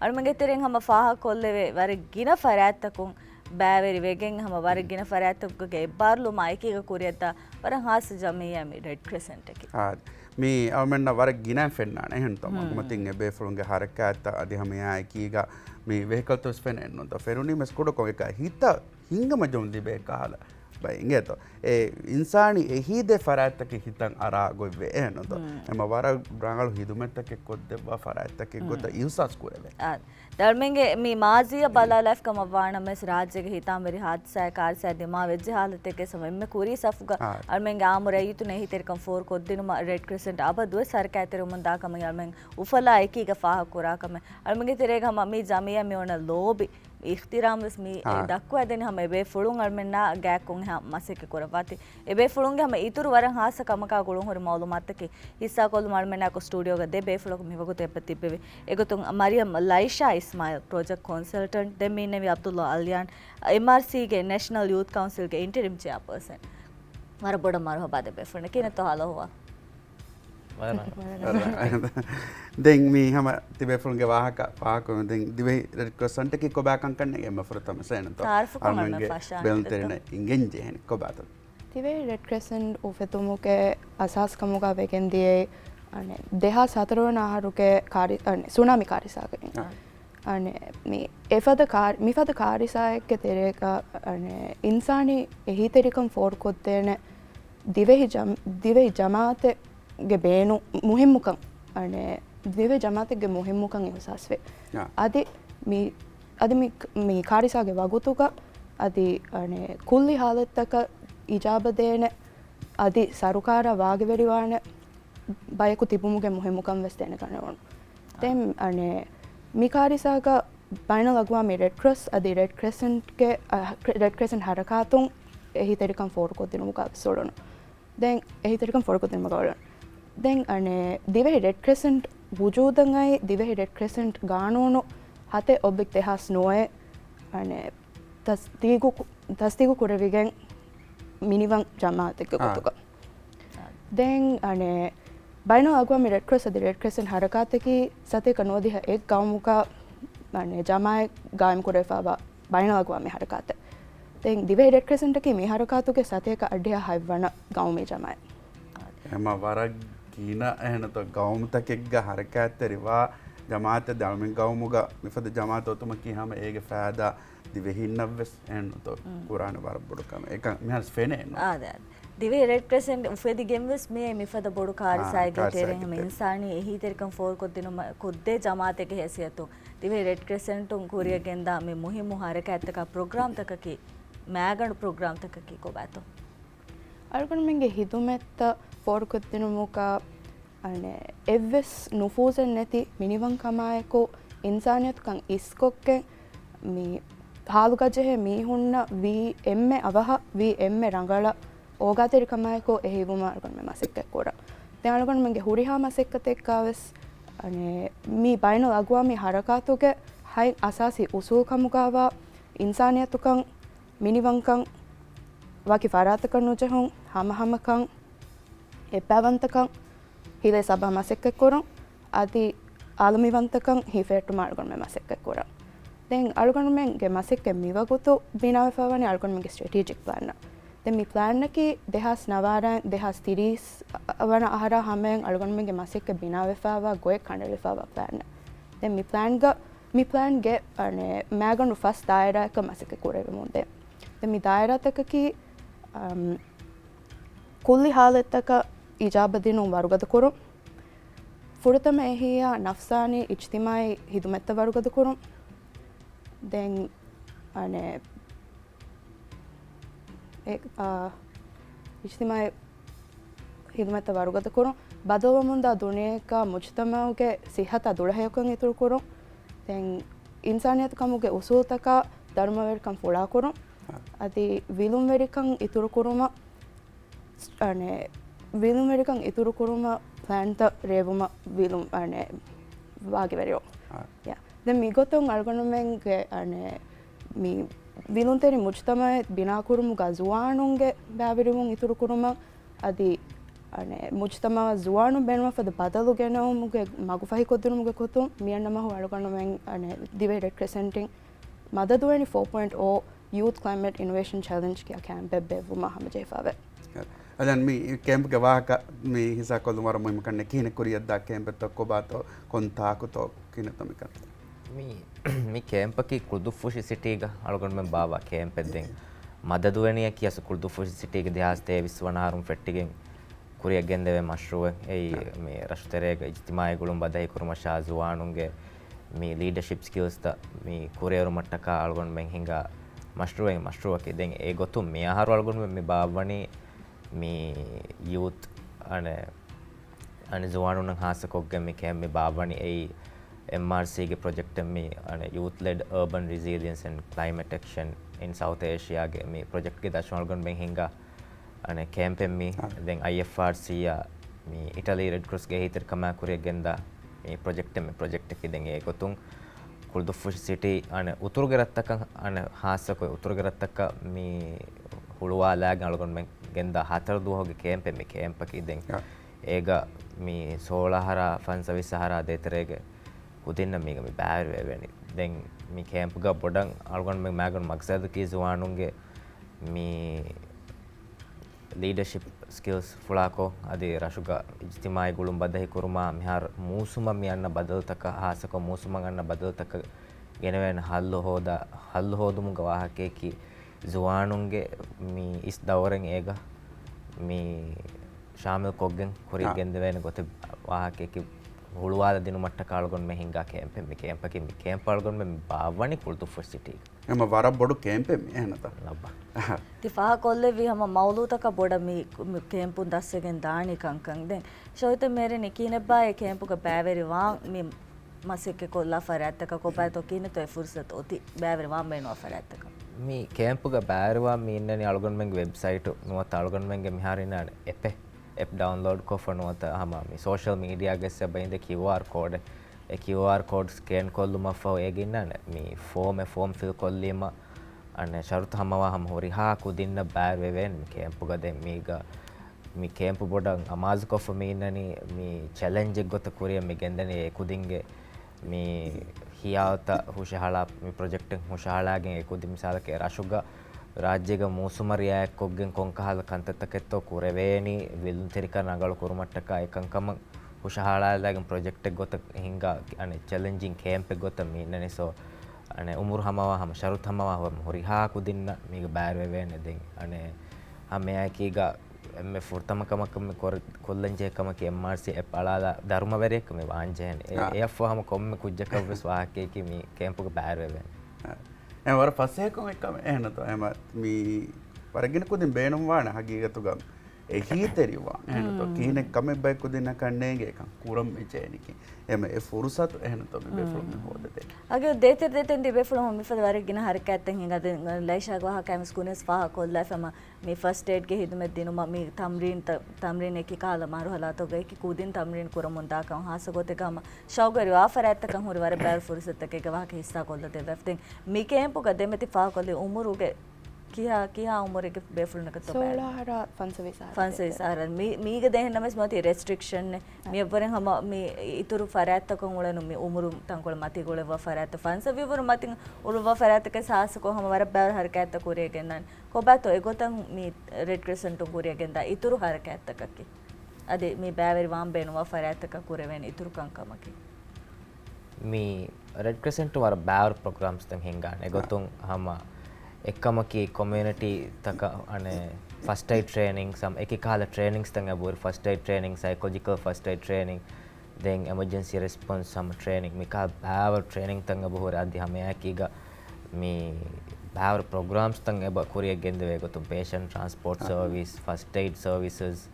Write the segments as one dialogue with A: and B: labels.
A: අරමගේ තෙරෙන් හැම ෆාහ කොල්ලේ වර ගින ෆරාත්තකුන් බෑවරි වෙගෙන් හැම වර ගින ෆරාත්තකුගේ බාර්ලු මයිකේක කුරියත වර හාස් ජමියා මේ රෙඩ් ක්‍රසන්ට් එකේ
B: මේ අවමන්න වර ගින ෆෙන්නාන එහෙන් තම මතින් එබේ ෆුලුන්ගේ හරකාත අධි හැමයා එකීගා මේ වෙහිකල් තොස් ෆෙනෙන්නො ත ෆෙරුනි මස් කොඩ කොක හිත හිංගම ජොම් දිබේ කහලා බයින්ගේතෝ ඒ ඉන්සානි එහිදේ ෆරාත්තක හිතන් අරා ගොයිවේ එහෙනොද එම වර බ්‍රාංගල හිදුමෙත්තක කොද්දෙවා ෆරාත්තක ගොත ඉල්සස් කුරවේ
A: ධර්මෙන්ගේ මේ මාසිය බලාලයිෆ් කම වානමස් රාජ්‍යගේ හිතාම් වෙරි හාත්සය කාර්සය දෙමා වෙජ්ජ हालतක සමෙන්න කුරි සෆුග අර්මෙන්ගේ ආමුරේ යුතුනේ හිතෙරකම් ෆෝර් කොද්දිනම රෙඩ් ක්‍රසන්ට් අබදුව සර්කෑතර උමන්දා කම යල්මෙන් උෆලා එකීක ෆාහ කුරාකම අර්මගේ තෙරේගම මේ ජමියා මෙවන ලෝබි ඉඛතිරාම්ස් මේ දක්වා දෙන හැම එබේ ෆුලුන් අර්මෙන්නා ගෑකුන් හැම මසෙක කරවති එබේ ෆුලුන්ගේ හැම ඉතුරු වරන් හාස කමකා ගොළුන් හොර මවුලුමත්තක හිස්සා කොළු මර්මෙන්නා කො ස්ටුඩියෝ ගේ දෙබේ ෆුලුක මිවගොත එපතිබ්බේ එගොතුන් Mariam ලයිෂා Ismail project consultant දෙමිනවි Abdullah අලියන් MRC ගේ නැෂනල් යූත් කවුන්සිල් ගේ ඉන්ටරිම් චෙයාපර්සන් වර බොඩ මරහබා දෙබේ ෆුලන කිනතෝ හලෝවා
B: දැන් මේ හැම තිබේ ෆුලුන්ගේ වාහක පාකෝ දැන් දිවේ රෙඩ් ක්‍රසන්ට් එකේ කොබාකම් කන්නේ එම ෆුරතම සේනතෝ අර්මන්ගේ බෙල්න් තෙරන ඉංගෙන් ජෙහෙන කොබාතෝ
C: තිබේ රෙඩ් ක්‍රසන්ට් උෆෙතුමුගේ අසාස් කමුගා වෙගෙන්දියේ අනේ දෙහා සතරවන ආහාරුගේ කාරි සුනාමි කාරිසාගෙන අනේ මේ මිෆද කාරිසායක තෙරේක අනේ ඉන්සානි එහිතරිකම් ෆෝර් කොත්තේන දිවෙහි ජමාතේ ගේ බේනු මුහිම්මුකම් අනේ දිවෙ ජමාතේ මුහිම්මුකම් ඉවසස්වේ අදි මේ කාරිසාගේ වගුතුක අදි අනේ කුල්ලි हालतක ඉජාබදේන අදි සරුකාර වාගෙවරිවාන බයකු තිබුමුගේ මුහිම්මුකම් වෙස්තේන කනවන දැන් අනේ මිකාරිසාග බයිනල් අගවා මේ රෙඩ් ක්‍රොස් අදි රෙඩ් ක්‍රසන්ට් හරකාතුන් එහිතරිකම් ෆෝර් කොද්දින මුකා සොඩන දැන් එහිතරිකම් ෆෝර් කොද්දින මුකා දැන් අනේ දිවෙහි රෙඩ් ක්‍රසන්ට් වුජූදංගයි දිවෙහි රෙඩ් ක්‍රසන්ට් ගානෝනු හතේ ඔබෙක් දෙහස් නොයේ අනේ තස්තිගු කුරවිගෙන් මිනිවන් ජමාතක කොතුක දැන් අනේ බයිනෝ අගවා මේ රෙඩ් ක්‍රොස් අද රෙඩ් ක්‍රසන්ට් හරකාතකි සතේක නොදිහ එක් ගවමුකා අනේ ජමාය ගායම් කුරේෆාවා බයිනෝ අගවා මේ හරකාත දැන් දිවෙහි රෙඩ් ක්‍රසන්ට් එකේ මේ හරකාතුගේ සතේක අඩිය හයිවන ගවමේ ජමාය
B: එම වරක් කීන එහෙනත ගෞමුතකෙක්ග හරකඇත්තරිවා ජමාත දල්මින් ගෞමුග මිෆද ජමාතෝතුම කිහම ඒගේ ෆෑදා දිවෙහින්නවෙස් එන්නතො පුරාණ වරබොඩුකම එක මෙහස් ෆෙනෙන්
A: දිවේ රෙඩ් ක්‍රසන්ට් උෆෙදිගෙම්වෙස් මේ මිෆද බොඩු කාරිසායගේ තෙරෙන් ඉන්සානි එහිතරිකම් ෆෝර් කොද්දින කොද්දේ ජමාතක හැසියතු දිවේ රෙඩ් ක්‍රසන්ට් උන් කුරියගෙන්දා මේ මුහිමු හරකඇත්තක ප්‍රෝග්‍රෑම් තකකි මෑගණු ප්‍රෝග්‍රෑම් තකකි කොබෑතෝ
C: අල්ගොනමගේ හිදුමැත්ත ෆෝර් කොද්දින මුකා අනේ එවස් නුෆූසන් නැති මිනිවන් කමායකෝ ඉන්සානියත්කන් ඉස්කොක්කෙන් මේ හාලුගජෙහෙ මීහුන්න වී එම්මෙ අවහ වී එම්මෙ රංගල ඕගාතෙරි කමායකෝ එහිවුම අල්ගොනම මසෙක්ක කොර දැන් අල්ගොනමගේ හුරිහා මසෙක්ක තෙක්කාවස් අනේ මී බයිනල් අගවා මේ හරකාතුගේ හයි අසාසි උසූල් කමුගාවා ඉන්සානියත්තුකන් මිනිවන්කන් වාකි ෆාරාතකන් නුජහුන් හමහමකන් එපැවන්තකන් හිලේ සබා මසෙක්ක කොරන් අදි ආලමිවන්තකන් හිෆේට්ටුම අල්ගොනම මසෙක්ක කොරන් දැන් අල්ගොනමගේ මසෙක්ක මිවගුතු බිනාවෆාවනි අල්ගොනමගේ ස්ට්‍රැටජික් ප්ලෑන් දැන් මේ ප්ලෑන් එකේ දෙහස් නවාරන් දෙහස් 30 වන අහර හැමෙන් අල්ගොනමගේ මසෙක්ක බිනාවෆාවා ගොය කණ්ඩලෆාවා ප්ලෑන් දැන් මේ ප්ලෑන් ගේ අනේ මෑගනු ෆස් දායරාක මසෙක්ක කොරෙව මොන්දේ දැන් මේ දායරාතකකි කුල්ලි हालतක ඉජාබදිනු වරුගත කොරු ෆුරතම එහියා නෆ්සානි ඉජ්තිමායි හිදුමැත්ත වරුගත කොරු දැන් අනේ ඉජ්තිමායි හිදුමැත්ත වරුගත කොරු බදවමුන්දා දුනියක මුජ්තමාවගේ සිහත දුලහයකන් ඉතුරු කොරු දැන් ඉන්සානියත් කමුගේ උසූතක ධර්මවේරකම් ෆොලා කොරු අති විලුම් වෙරිකන් ඉතුරු කොරුම අනේ විලුම් වෙරිකන් ඉතුරු කොරුම ප්ලෑන්ත රේවුම විලුම් අනේ වාගෙවරියෝ යා දැන් මිගොතුන් අල්ගොනමෙන්ගේ අනේ මේ විලුන්තෙරි මුජ්තමය බිනා කුරුමු ගසුවානුන්ගේ බෑවිරුමුන් ඉතුරු කුරුම අදි අනේ මුජ්තමා ජුවානු බෙන්වා ෆද බදලු ගෙනවමුගේ මගු ෆහි කොද්දුනුමුගේ කොතුම් මියන්නම හු අලුගන්නමෙන් අනේ දිවේ රෙඩ් ක්‍රසෙන්ටින් මදදුවනි 4.0 youth climate innovation challenge කියා කැම්ප් බෙව්වම හැම ජේෆාවේ
B: අදන් මේ කැම්ප් ගවාක මේ හිසා කොල්ල මර මොයිම කන්නේ කින කුරියද්දා කැම්ප් එක්ක කොබාතෝ කොන්තාකුතෝ කින තමික
D: මේ කැම්ප් එකේ කුදුෆුෂි සිටිග අලුගන්න මෙන් බාවා කැම්ප් එකෙන් මදදුවනිය කියස කුදුෆුෂි සිටිග දෙහාස්තේ විශ්වනාරුම් ෆෙට්ටිගෙන් කුරිය ගෙන්දවේ මෂ්රුව ඒ මේ රෂ්තරේග ඉජ්තිමායි ගුළුම් බදයි කුරුමෂා ජුවානුන්ගේ මේ ලීඩර්ෂිප් ස්කිල්ස් ත මේ කුරියරු මට්ටක අලුගන්න මෙන් හිඟා මෂ්රුවකේ දැන් ඒ ගොතුම් මේ ආහාර අලුගන්න මේ බාවණී මේ youth අනේ ජුවානුන් හාසකොග්ගෙ මේ කැම් මේ බාවණී ඒ MRC ගේ ප්‍රොජෙක්ට් මේ අනේ youth led urban resilience and climate action in South Asia ගේ මේ ප්‍රොජෙක්ට් ගේ දශම අලුගන්න මෙන් හිඟා අනේ කැම්ප් මේ දැන් IFRC මේ ඉටලි රෙඩ් ක්‍රොස් ගේ හිතර කමා කුරිය ගෙන්දා මේ ප්‍රොජෙක්ට් එකේ දැන් ඒ ගොතුම් කුල්දුෆුෂි සිටි අනේ උතුරුගෙරත්තක අනේ හාසක උතුරුගෙරත්තක මේ හුළුවාලාගෙන අලුගන්න මෙන් ගෙන්දා හතර දුවහගේ කැම්ප් මේ කැම්ප් එකේ දැන් ඒක මේ සෝලහරා ෆන්සවිසහරා දෙතරේගේ කුදින්න මේක මේ බෑර වෙවෙනි දැන් මේ කැම්ප් ගා බොඩන් අලුගන්න මෙන් මාගන් මක්සද කී ජුවානුන්ගේ මේ leadership skills fulako adi rashuga ijtimai gulum badahi kuruma mihar musuma miyanna badaltaka hasako musuma ganna badaltaka genewen hallu hodum gawahake ki zuwanunge mi is dawren ega mi shamil koggen kori gendevene gote wahake ki huluwala dinu matta kalgon me hinga camp ki camp algon me bawani kultu city
B: එම වර බොඩු camp එමෙ එහෙනත
D: labba
A: තිෆා කොල්ලේ වි හම මවුලුතක බොඩ මි කැම්පුන් දස්සගෙන් දානි කංකං දැන් ෂොයිත මේරේ නිකිනේ බා කැම්පුක බෑවරි වා මි මසෙක කොල්ලා ෆරැත්තක කොපයි තෝ කිනේ තෝ ෆුර්සත් ඔති බෑවරි වා මේනවා ෆරැත්තක
D: mi camp ga bෑරවා mi innani alugon menge website nuwata alugon menge miharina app download ko for nuwata hama mi social media gesse bayinde QR code e QR code scan kolluma fa eginnane mi form fill kollima ane sharut hamawa ham hori ha kudinna bær veven camp ga den mi camp bodan amaz ko fa mi innani mi challenge gota kuriya mi gendane e kudinge mi hiyawta hushala mi project hushala gen e kudim salake rashuga rajyega musumariya ekoggen konkahala kantataketto kureveni vilun terika nagalu kurumattaka ekankama hushalalagen project ek gota hinga ane challenging camp ek gota mi innani so ane umur hamawa ham sharut hamawa hori ha kudinna mega bær veven den ane hame akiga emme furtamakamaka me kollanje kamake MRC app alala dharmaverek me wanjen e afwa hama komme kujjaka wes wahake ki me camp ka bær veven
B: එම වර පස්සේ කොම එකම එහෙනත එම මේ වරගෙන කුදින් බේනුම් වාන හගීගතු ගම් ඒ හීතරිවා එහෙනත කීනෙක් කම බයි කුදින කන්නේගේ එකම් කුරම් මෙචේනිකි එම ඒ ෆුරුසත් එහෙනත මේ බෙෆලොම් හොදතේ
A: අගේ දෙතෙන් දී බෙෆලොම් මි ෆද වරගෙන හරකැත්තෙන් හිඟද ලයිෂා ගහ කැම ස්කුනස් ෆා කොල්ලා ෆම මේ ෆස්ට් ඒඩ් ගේ හිදුමෙ දිනු මි තම්රින් එකි කාල මාරු හලාතෝ ගේ කි කුදින් තම්රින් කුරමුන් දාකම් හාසගොතේ ගම ෂවගරි ආෆරැත්තකම් හොරි වර බෑල් ෆුරුසත් එකේ ගවහ කි හිස්සා කොල්ලා දෙ වෙෆ්තින් මි කැම්පු ක දෙමෙති ෆා කොල්ලේ උමුරුගේ किया उम्र के बेफुल न कतो
C: सोलाहरा
A: फंसविसार मीग देह नमस मति रेस्ट्रिक्शन ने मी अवरे हम मी इतुरु फरात तक उळनु मी उमरु तंकोळ मति गोळे व फरात फंसवि वर मति उळु व फरात के सास को हम वर बार हरकत कोरे गेनन को बातो एगोतम मी रेड क्रिसेंट कोरे गेंदा इतुरु हरकत तक की अदे मी बावेर वाम बेनु व फरात तक कोरे वेन इतुरु कंकमकी
D: मी रेड क्रिसेंट वर बार प्रोग्राम्स तंग हिंगा एगोतुं हम එකමකි community taka ane first aid training some ekikala trainings tanga bur first aid training psychological first aid training then emergency response some training mika bawer training tanga bur adi hame akiga me bawer programs tanga ba korea gendwe gotum patient transport service first aid services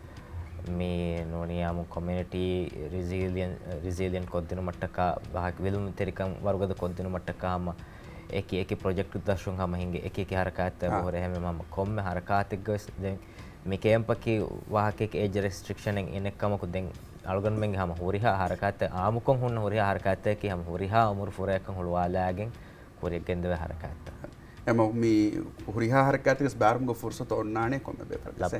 D: me noniyamu community resilient koddinu mattaka bahak vilum terikam warugada koddinu mattaka ama एक project दशुंग हम हिंगे एक हरकत बोरे हमें हम कम में हरकत गस दें मी कैंप की वहाँ के एज रेस्ट्रिक्शन इन कम को दें अलगन में हम होरिहा हरकत आम को हुन होरिहा हरकत कि हम होरिहा उमर फुरे का हुलवाला आगे कोरे गेंदे हरकत
B: एम मी होरिहा हरकत इस बार को फुर्सत और नाने को में बेफर से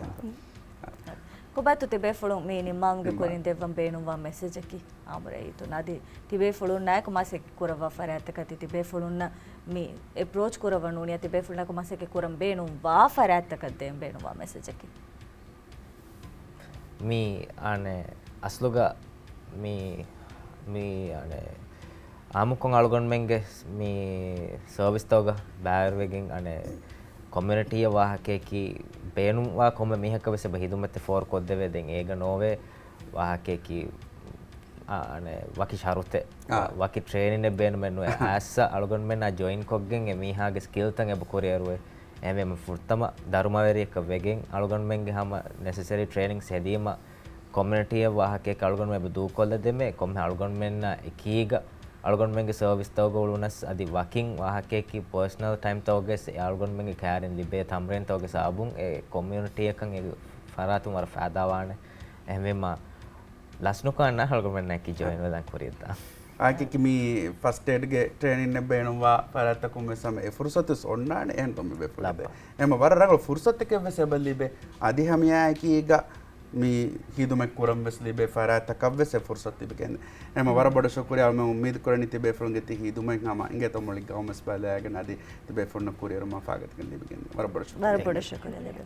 A: කොබතු තිබේ ෆොලු මේ නිම්මාංග කොරින් දෙවම් බේනුවා මෙසේජ් එකි ආමරේ තු නදී තිබේ ෆොලු නැක මාසෙක් කරව ෆරාතක තිබේ ෆොලුන්න මේ අප්‍රෝච් කරවනුනිය තිබේ ෆොලුනක මාසෙක කරම් බේනුවා ෆරාතක දෙම් බේනුවා මෙසේජ් එකි
D: මේ අනේ අස්ලුගා මේ අනේ ආමුකොන් අලුගොන්මෙන්ගේ මේ සර්විස් තෝග බෑර්වෙගෙන් අනේ කොමියුනිටිය වාහකේකි බේනුවා කොම මිහක වෙස බහිදුමත් ෆෝර් කොද්දවේ දෙන් ඒග නොවේ වාහකේකි අනේ වකි ශරුතේ වකි ට්‍රේනින් බේනු මෙන්නු ඇස්ස අලුගොන්මෙන් ආ ජොයින් කොග්ගෙන් එමිහාගේ ස්කිල් තන් එබ කොරියරුවේ එමෙම ෆුර්තම දරුමවැරියක වෙගෙන් අලුගොන්මෙන්ගේ හැම necessary training සෙදීම කොමියුනිටිය වාහකේ අලුගොන්මෙ බදු කොල්ල දෙමේ කොම් අලුගොන්මෙන් එකීග අලුගොන්මෙන්ගේ සර්විස් තෝග උළුනස් අදි වකින් වාහකේකි පර්සනල් ටයිම් තෝගෙස් අලුගොන්මෙන්ගේ කෑරෙන් ලිබේ තම්රෙන් තෝගෙ සාබුන් ඒ කොමියුනිටි එකන් ඒ ෆරාතුන් වර ෆාදාවාන එමෙම ලස්නු කන්න අලුගොන්මෙන් නැකි ජොයින් වෙදන් කොරියතා
B: ආකි මී ෆස්ට් එඩ් ගේ ට්‍රේනින් බේනුවා ෆරාතකුම් වෙසම ඒ ෆුර්සතුස් ඔන්නාන එහෙන් කොම් බෙෆුලබ එම වර රගල ෆුර්සත් එක වෙසබල් ලිබේ අදි හමියා කීග මේ හිදුමක් කරම් වෙස් ලිබේ ෆරාතක වෙස ෆුර්සත් තිබෙන්නේ එම වර බඩ ශුක්‍රියා මම උම්මීද කරනි තිබේ ෆුරුන්ගේ ති හිදුමක් නම ඉංගේ තොමලි ගවමස් බලාගෙන අදි තිබේ ෆුන්න කුරියර් මා ෆාගත් කන් ලිබෙන්නේ වර බඩ ශුක්‍රියා
A: ලිබේ